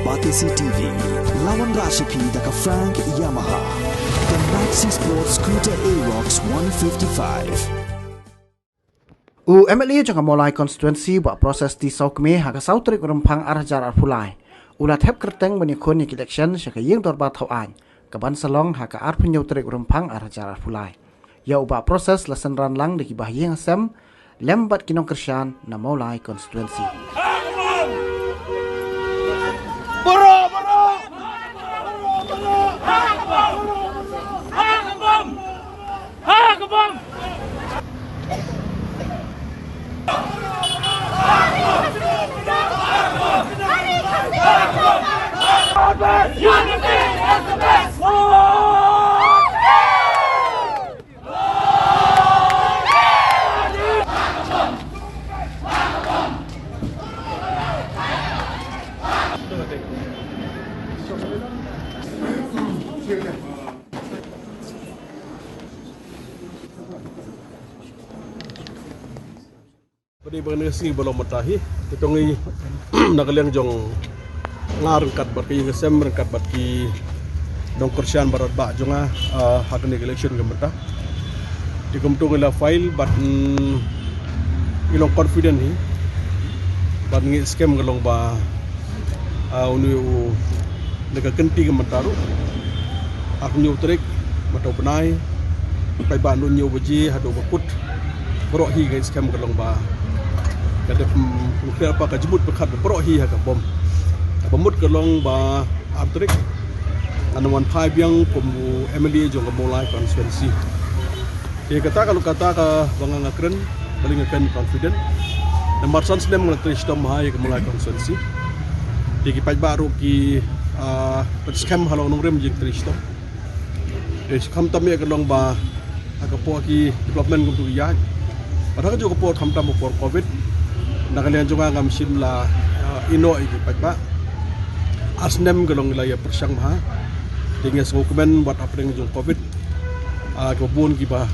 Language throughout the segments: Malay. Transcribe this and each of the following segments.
Batisi TV, lawan Rashipi daka Frank Yamaha, dan Maxi Sports Scooter Aerox 155. MLA jangka mulai konstituensi buat proses di Saukme haka sautrik rempang arah jarak pulai. Ulat hep kerteng menikun nik election syaka ying dorba tauan. Kaban salong haka ar penyautrik rempang arah jarak pulai. Ya ubah proses lesen ranlang deki bahyeng asem lembat kinong kersyan na mulai konstituensi. Bagi bernegasi belum matahi, hitungi nakaliang jong ngarengkat bagi ngesem rengkat bagi dongkorsian barat bak jonga hak ni election gemeta. Di kumtung ila file bat ilong confident ni, bat ngi scam galong ba unu lega kenti gemetaru. Aku nyu trik matau benai, pai ba nu nyu baji hadu bakut. Perok hi guys scam galong ba. Kada pemukir apa kajemut berkat berohi hak bom. Pemut kelong ba abtrik anawan five yang pemu MLA jong mulai konstituensi. Dia kata kalau kata ke bangang akren paling akan confident. Nomor san sedem ngelatih stom hai ke mulai konstituensi. Dia kipai baru ki scam halong nongrem jeng tristom. Dia kam tamia kelong ba agapo ki development untuk iya. Padahal juga po kam tamu for covid. Nakalian juga ngam simla ino iki pagba asnem galong ilaya persang maha dengan dokumen buat apa dengan jong covid kebun kiba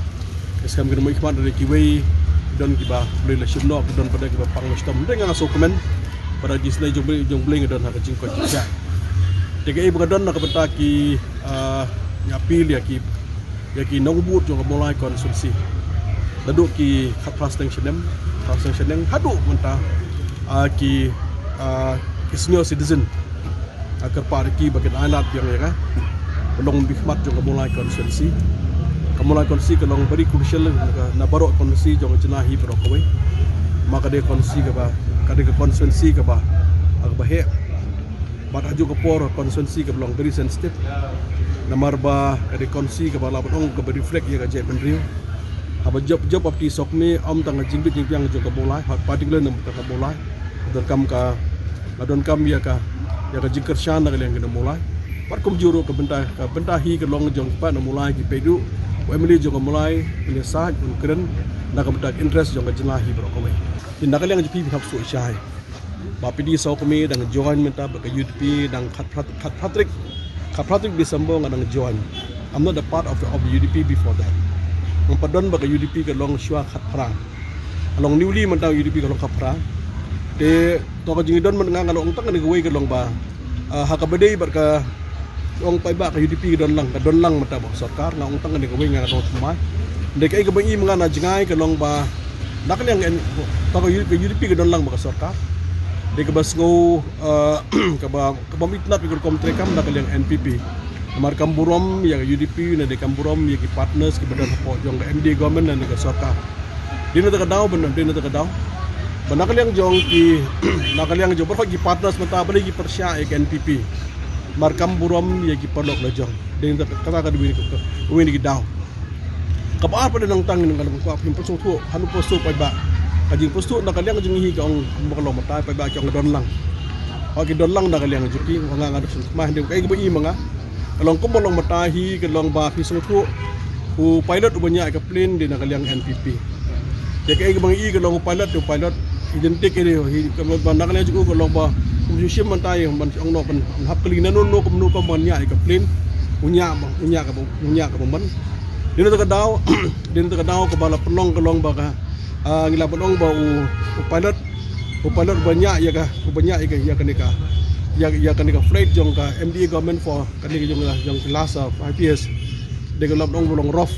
skam genu ikhman dari kiwei don kiba boleh lesim no don pada kiba panglistom dengan dokumen pada disney jong bling don hak jingko ja TKI bukan don nak betaki nyapil ya ki nongbut jong mulai konsulsi laduk ki kapras teng senem yang haduk mentah ki senior citizen agar parki bagian alat yang ya belum bihmat juga mulai konstitusi kalau beri crucial na barok konstitusi jong jenahi berokoi maka dia konstitusi ke ba kada ke konstitusi ke ba agbahe pada juga por konstitusi ke belum beri sensitif namar ba kada konstitusi ke ba labong ke beri reflect ya ke benrio apa job apti sokme om tang jingbit yang juga mulai hak particular nam tang mulai don kam ya ka jingker shan na yang kena mulai par kum juru ke bentahi ke long jong pa na mulai ki pedu emily juga mulai ini sah keren na ka bentak interest jong jenahi brokowe tindak yang jipi hab su syai ba pidi sokme dang join menta ba ka UDP dang khat Patrick di sambong dang join. I'm not a part of the UDP before that. Mempadon bagi UDP ke long syua khat pra long newly mentau UDP ke long khat pra de to ka jingidon menang long tang ni gawai ke long ba hakabede barka long pai ba ka UDP ke don lang mata ba sarkar na ong tang ni gawai nga long semai de kai ke bangi mangana jingai ke long ba nakal yang to ka UDP ke don lang ba sarkar de ke bas go ka ba mitnap ke komtrekam nakal yang NPP Amar kamburom yang UDP na de kamburom yang ki partners ki badan po jong MD government dan ke sarkar. Dina ta kadaw benar dina ta kadaw. Banakal yang jong ki nakal yang jong ki partners mata bali ki persya ek NPP. Mar kamburom yang ki podok la jong. Dina ta kata ka duwi ki daw. Kabar pada nang tang nang ko apim poso tu hanu poso pai ba. Kajing poso nakal yang jong hi ka ong makalo mata pai ba ki ong don lang. Ki don lang nakal yang juki nga nga mah de kai ba i manga. Kalau kau bolong matahi, kalau bah pisau tu, pilot banyak ke plane di nakaliang NPP. Jadi kalau bang kalau pilot identik ini, kalau nakaliang juga kalau bah musim matahi, orang nak hap kelina no banyak ke plane, punya ke pemban. Dia nak daw ke bala penong kelong bah ngila penong bah pilot banyak ya kah, banyak ya kan nikah. ya kan ka flight jong ka MDA government for kan ni jong last 5 years de ka long rough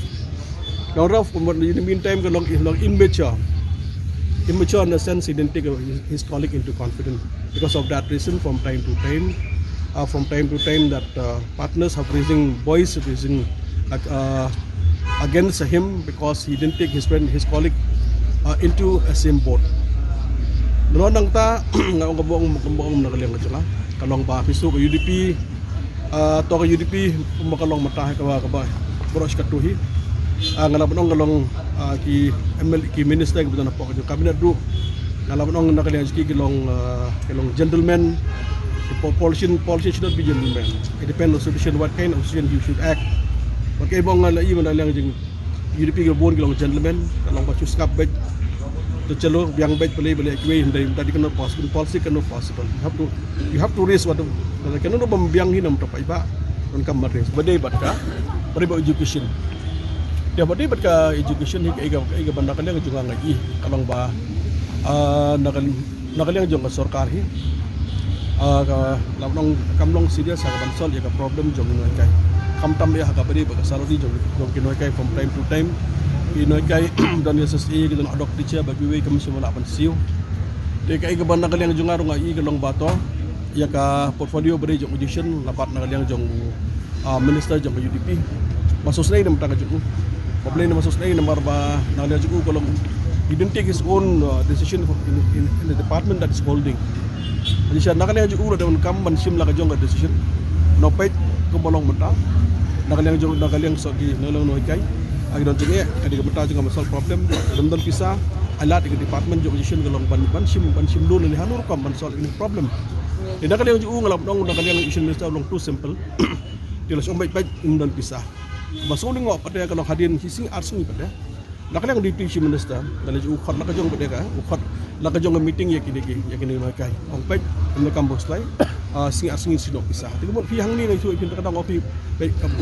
in the meantime ka long immature in the sense he didn't take his colleague into confidence. Because of that reason, from time to time that partners have raising voice against him because he didn't take his colleague into a same boat. Noon nang ta ngong kabuang nakaliang ka kalong ba piso ka UDP to ka UDP makalong matahe ka ba boros katuhi ngalabon kalong ki ML ki minister ka na po ka cabinet do ngalabon nakaliang ki kilong gentleman. The policy should not be gentleman. It depends on situation what kind of situation you should act. Bakay bang even alang jing UDP ka bon kilong gentleman kalong ba chuskap bet to chalo biang bet balik way hindi tadi kan possible policy cannot possible. You have to raise what kan no biang hinam to pa iba on kamar raise badai batka badai education dia badai batka education hi iga banda kaliang junga ngai kalong ba nakaliang jong sarkar hi lamnong kamlong serious sa bansol ya ka problem jong noi kai kam tam ya ka badai baga salary jong kinoi kai from time to time Pinoy kay dan SSA kita nak adopt dia bagi we kami semua nak pensiu. Dia kay gaban nak kaliang jong arung ai galong bato. Ya ka portfolio beri jong audition lapat nak kaliang jong minister jong UDP. Masuk senai nam tang jong. Problem masuk senai nomor ba nak kaliang jong kolong he didn't take his own decision in the department that is holding. Jadi siya nak kaliang jong ada kam ban sim la ka jong decision. No pay ko bolong mata. Nak kaliang so di nolong noi kay agi don jenge kadi ka juga masalah problem dan pisah alat di department jo position galong ban sim do ni hanur kam ban solve ini problem ida kali yang ju ngalap dong kali yang issue minister long too simple jelas baik dan pisah basuling ngok pada kalau hadin hising arsing pada nak yang di issue minister dan ju ukhat nak jong pada ka ukhat nak jong meeting ya kini makai ong baik ini kampus lain sing arsing sidok pisah tapi mo pihang ni ngai su ipin kadang opi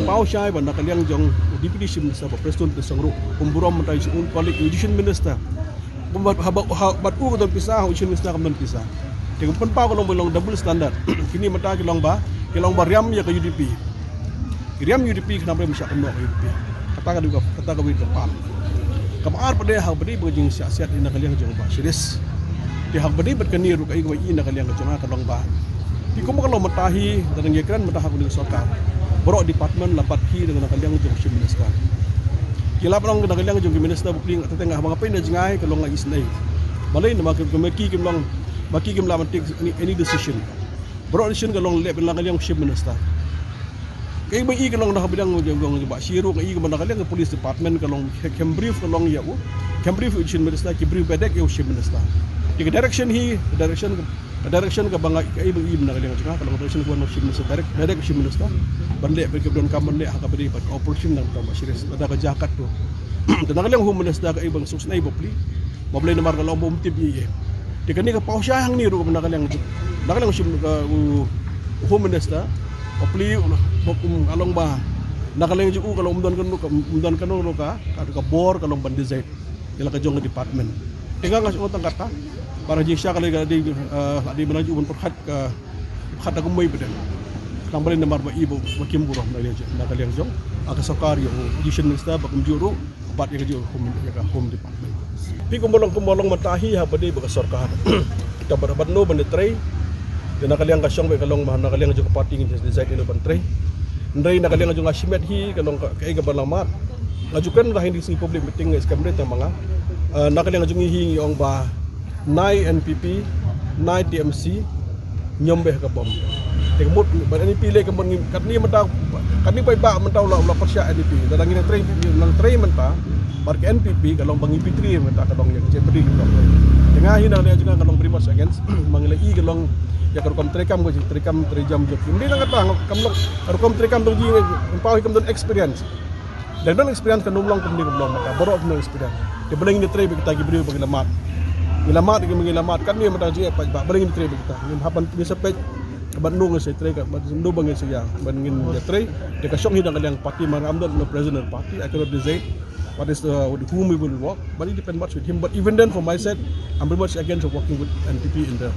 pau syai ban nak yang jong deputy chief minister president sangru pemburam mentai un colleague education minister bat u ko pisah education minister kam pisah dengan pen pau ko long double standard kini mata kilong ba riam ya ke UDP riam UDP kenapa mesti kam UDP kata ka wi kapal kamar pada hak beri bejing siasat ina kaliang jong ba serius di hak beri berkenir kai ko ina kaliang jong kalong ba Iko kalau matahi dan ngekran matah aku dengan sokar. Borok department lapat ki dengan kaliang jong chief minister. Kila prong dengan kaliang jong minister bukling tetengah bang apa ina jingai kalau ngai isnai. Balai nama kemeki kimlong baki kimla take any decision. Borok decision kalau lep dengan kaliang chief minister. Kai bai kalau dah bidang jong ba siru kai dengan kaliang police department kalau kem brief kalau ya u. Kem brief chief minister ki brief bedek ya chief minister. Di direction ke bangga kai bagi benar dengan cakap kalau direction ke chief minister direct chief minister bandek bagi don kamen lek hak beri pat operation dan tambah serius ada kejakat tu dan kalian home minister kai bang susnai bopli moble nomor kalau bom tip ye dikani ke pau syang ni ru benar kalian chief home minister bopli bokum along ba nak kalian ju kalau umdan kanu ka bor kalau ban design ila ka jong department tinggal ngas utang kata para jisya kalau di menaju pun perhat ke kata kumai pada tambah nomor ba ibu makin buruk nak kalian jong agak sokar yang education minister bakum juru bat yang juru home department pi kumbolong matahi ha bade ba sarkar kita berbandno bandetrai dan kalian kasyong ba kalong mahana kalian jong party in design ino bantrai ndai nak kalian jong asimet hi kalong kai ga balamat ngajukan dah hindi sing public meeting skambret mga nak kalian jong hi ong ba nai NPP, nai TMC, nyombe ke bom. Tekmut, badan NPP le kemen kat ni mentau, kat ni pai ba mentau la persya NPP. Dalam ini train mentau, bar ke NPP kalau bang IP3 mentau kalong yang jeopardy kalong. Tengah hina dia juga kalong primas against manglai kalong ya kalong trekam ko trekam trejam jok. Hindi nang kata kalong kalong trekam tu ji empau ikam don experience. Dan don experience kan numlong kumni kumlong maka borok no experience. Dia belang ni tray kita gibri bagi lamat. Gilamat kan ni matang siya pa baringin tray kita ngin hapan ni sapet bandung sa tray ka do bangin siya bangin the tray de ka syong hidang kaliang party maramdan no president party I cannot decide what is with whom we will work but it depend much with him but even then from my side I'm very much against working with NPP in the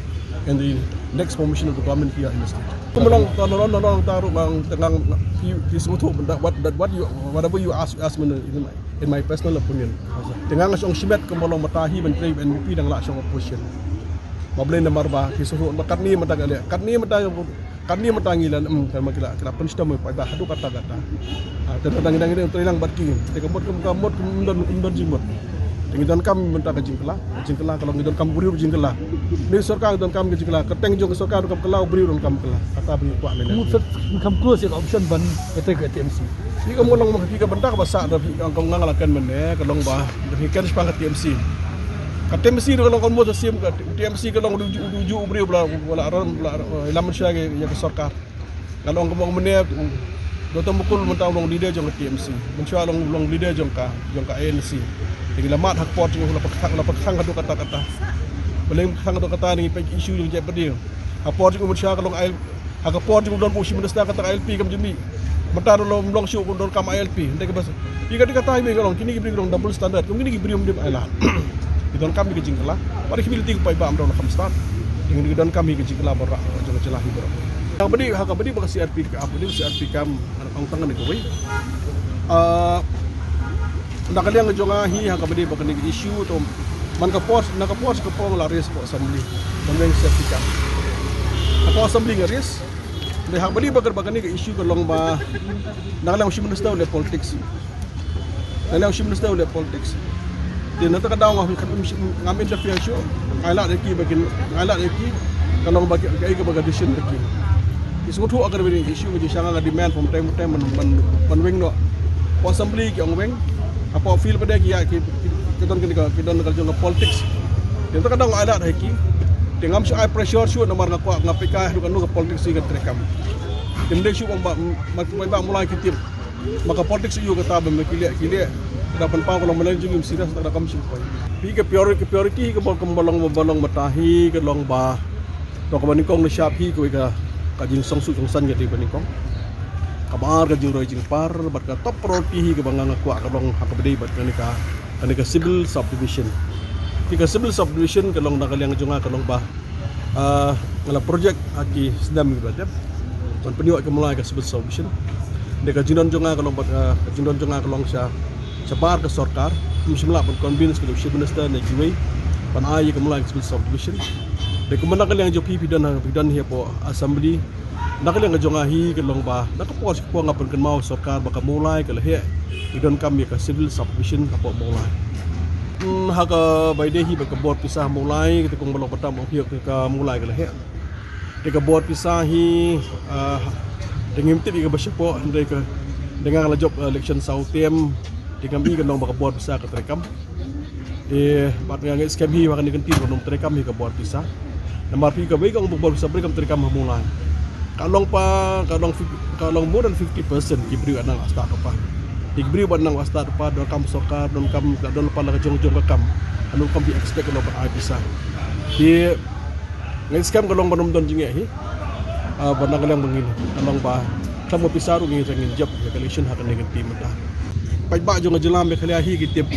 and the next formation of the government here in the state. Kemudian tolong taruh bang tengah disuruh whatever you ask me in my personal opinion. Tengah ngasong simet kemudian matahi menteri NPP dan langsung opposition. Mablen na marba disuruh katni matangilan kan kila penista mo pa hadu kata-kata. Tentang ini untuk hilang barki. Kamot umdon jimot. Ngidon kam mentang jingkela kalau ngidon kam buriu jingkela. Ni sorkar ngidon kam jingkela, keteng jong sorkar kam kelau buriu kam kela. Kata beri kuat mena. Musat kam close yang option ban etek TMC. Ni kamu long mengki bentak bahasa dah kau ngalakan mena kalau bah kan sepangat TMC. Kat TMC kalau kau mau sim kat TMC kalau uju buriu bola ilaman syah ya ke sorkar. Kalau kau mau mena Dr. Mukul mentang long leader jong TMC. Mencuba long leader jong ka ANC. Jadi lamat hak pot jeng lapak khang kadu kata-kata. Boleh khang kadu kata ni pek isu yang jadi pedih. Hak pot jeng manusia kalau hak pot jeng don pusi minister kata ILP kam jemi. Mentar long show don kam ILP. Ndek bahasa. Jika dikata ini kalau kini beri long double standard. Kini beri dia ailah. Don kam ke jingkala. Pada kini tinggal pai ba am don kam start. Dengan don kam ke jingkala berak jelah hibar. Hak bedi bekas CRP kam ang tangan ni koi. Nak kalian ngejongahi hak bedi bakal ni isu tu man kapos ke pong laris po assembly dan sertifikat apa assembly ngaris de hak bedi bakal ni isu ke long ba nak lang usi minister le politics dia nak daw ngam interference ngala deki kalau bagi bagai decision deki isu tu agar beri isu je sangat demand from time to time man wing no assembly ki ong wing apa feel pada kita kerja politics yang terkadang ada haki dengan si pressure shoot nomor ngapika dukan nu politics sigat terekam kemudian shoot mulai kitip maka politics you kata kilia dapat pau kalau mulai jengim serius tak ada kam simpai pi ke priority ke bolong matahi ke long ba to ka banikong na shapi ko ka kajing songsu songsan jadi banikong kabar ka jing rojing par bat ka top priority ke bangang kuat ka long hakabdei bat ka civil subdivision civil subdivision ka long nakaliang junga ka long ba ngala project aki sedam ibadat ton peniwak ka mulai ka civil subdivision de ka jindon junga ka long bat ka long sa bar ka sarkar msimla pun convince ka chief minister na giway pan ay ka mulai ka civil subdivision de ka manakaliang jo pipidan hiya po assembly nakaliang ngajongahi ke long ba nakapos ko nga pagkan mau sarkar baka mulai ka lahi idon kami ka civil subdivision apo mulai haka baidehi baka board pisah mulai kita kung balong patam hiyo ka mulai ka lahi de ka board pisah hi dengan tip ka basya po dengan la job election sautem dengan bi ka long baka board pisah ka terekam bat nga scam hi baka ni kantin nong terekam hi ka board pisah namar pi ka bai ka board pisah terekam mulai kalau more than 50% kibri anang start apa kibri anang start apa don kam sokar don pala jong kam anu kam bi expect kalau ba bisa di ngai scam kalau banom don jinge hi banang lang mangin anang ba kamu pisaru ngi rengin job election hakan dengan tim dah pai ba jong jelam be khali hi kitip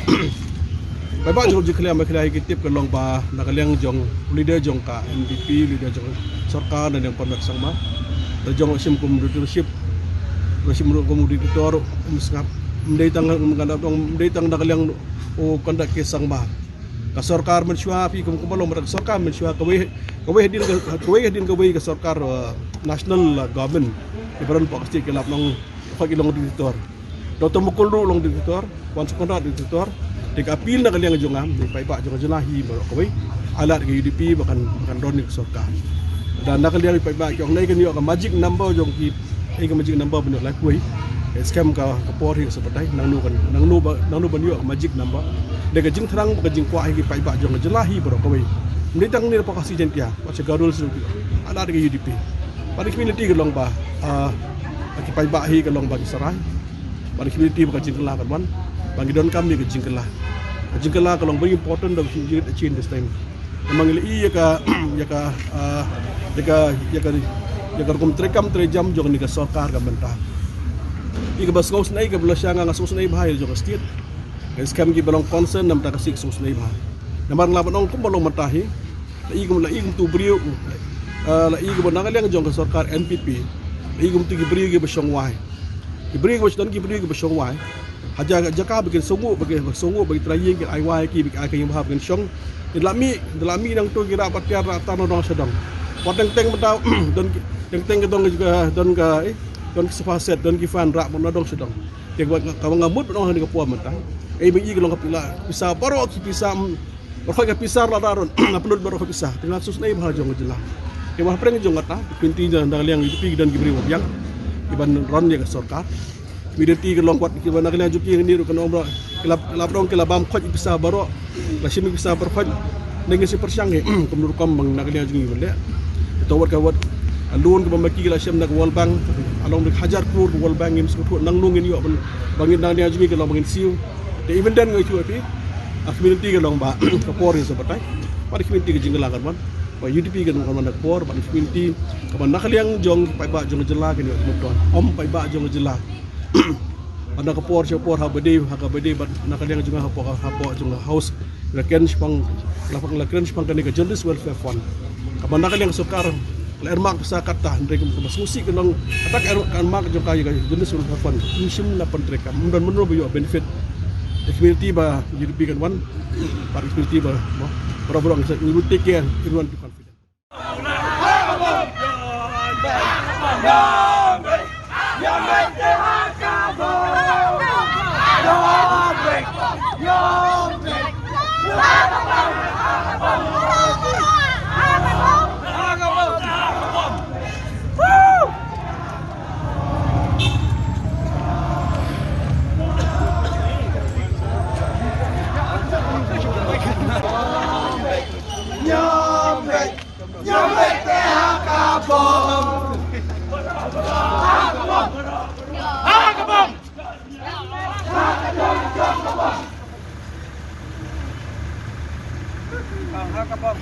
pai ba jong jelam be khali hi kitip kalau ba nakaliang jong leader jong ka NPP leader jong sarkar dan yang pernah sama Rajong sim leadership sim komoditor musngap mendai tang nakaliang o kandak ke sang ba ka sarkar mensyua pi kumbalong merag sarkar mensyua kawai din ka sarkar national government ibaran pak pasti kelap nang pagilong editor Dr. Mukul long editor wan sekonda editor dik apil nakaliang jongam di pai pak jong jelahi kawai alat ke UDP bahkan donik sarkar dan nakaliang pai ba kyong nai kan yo ka magic number jong ki ka magic number benar lakui scam ka kapori seperti nang nu ban yo ka magic number de ka jing thrang ka jing kwa hi pai ba jong jelahi bro kawai ni tang ni pa kasi jentia pacha garul su ada ke UDP pada community ka long ba ki pai ba hi ka long ba ki sarai pada community ka jing kala kan wan bagi don kami ka jing kala ka long very important of change this time memang iya ka kum terekam terejam jong ni ka sarkar ka mentah iga bas ngos nai ka belasya nga ngasos nai bahai jong state guys kam gi balong concern nam ta ka sik sos nai bahai namar laban ong kum balong matahi la igum tu brio la igum nangaliang jong ka sarkar NPP la igum tu brio ge besong wai brio ge dan ki brio ge besong wai haja jaka bagi songo bagi traying ke ai ki bagi ai yang bahab gen song delami nang tu kira patiar rata no dong sedang wateng teng betau teng dong juga don ka don sefaset don ki fan rak no dong sedang yang buat kawan ngamut no ni kapua mentang bagi gelong kapila bisa paro ki bisa berkhoi ka pisar la daron upload baru ka pisah tinggal sus nai bahal jong jelah ke bah preng jong kata pinti dan liang itu dan gibri yang iban ron ya ka sarkar Midenti ke longkwat ke mana kalian juki ni ru kan omra kelap dong kelabam khoj bisa baro la simi bisa berkhoj dengan si persyang kemenur kom bang nak kalian juki bele to wat ka wat alun ke bambaki la syam nak wal bang along dik hajar kur wal bang im sku nang nungin yo bangin nang dia juki ke lo bangin siu de even dan ngai chu api community ke long ba kapor ni sebatai pada community ke jinggalangan man pa UDP ke nang man kapor pada community ke nak kalian jong pai ba jong jela ke ni om pai ba jong jela anda kapor syapor ha bede bat nak kalian juga hapo juga house laken spang laken spang kan ke journalist welfare fund kapan nak kalian sukar ler mak sa kata ndrek ke masusi ke nang atak kan mak juga kaya journalist welfare fund insim na pentreka dan menurut yo benefit community ba UDP kan wan par community ba berobong ni take care everyone be confident Bro.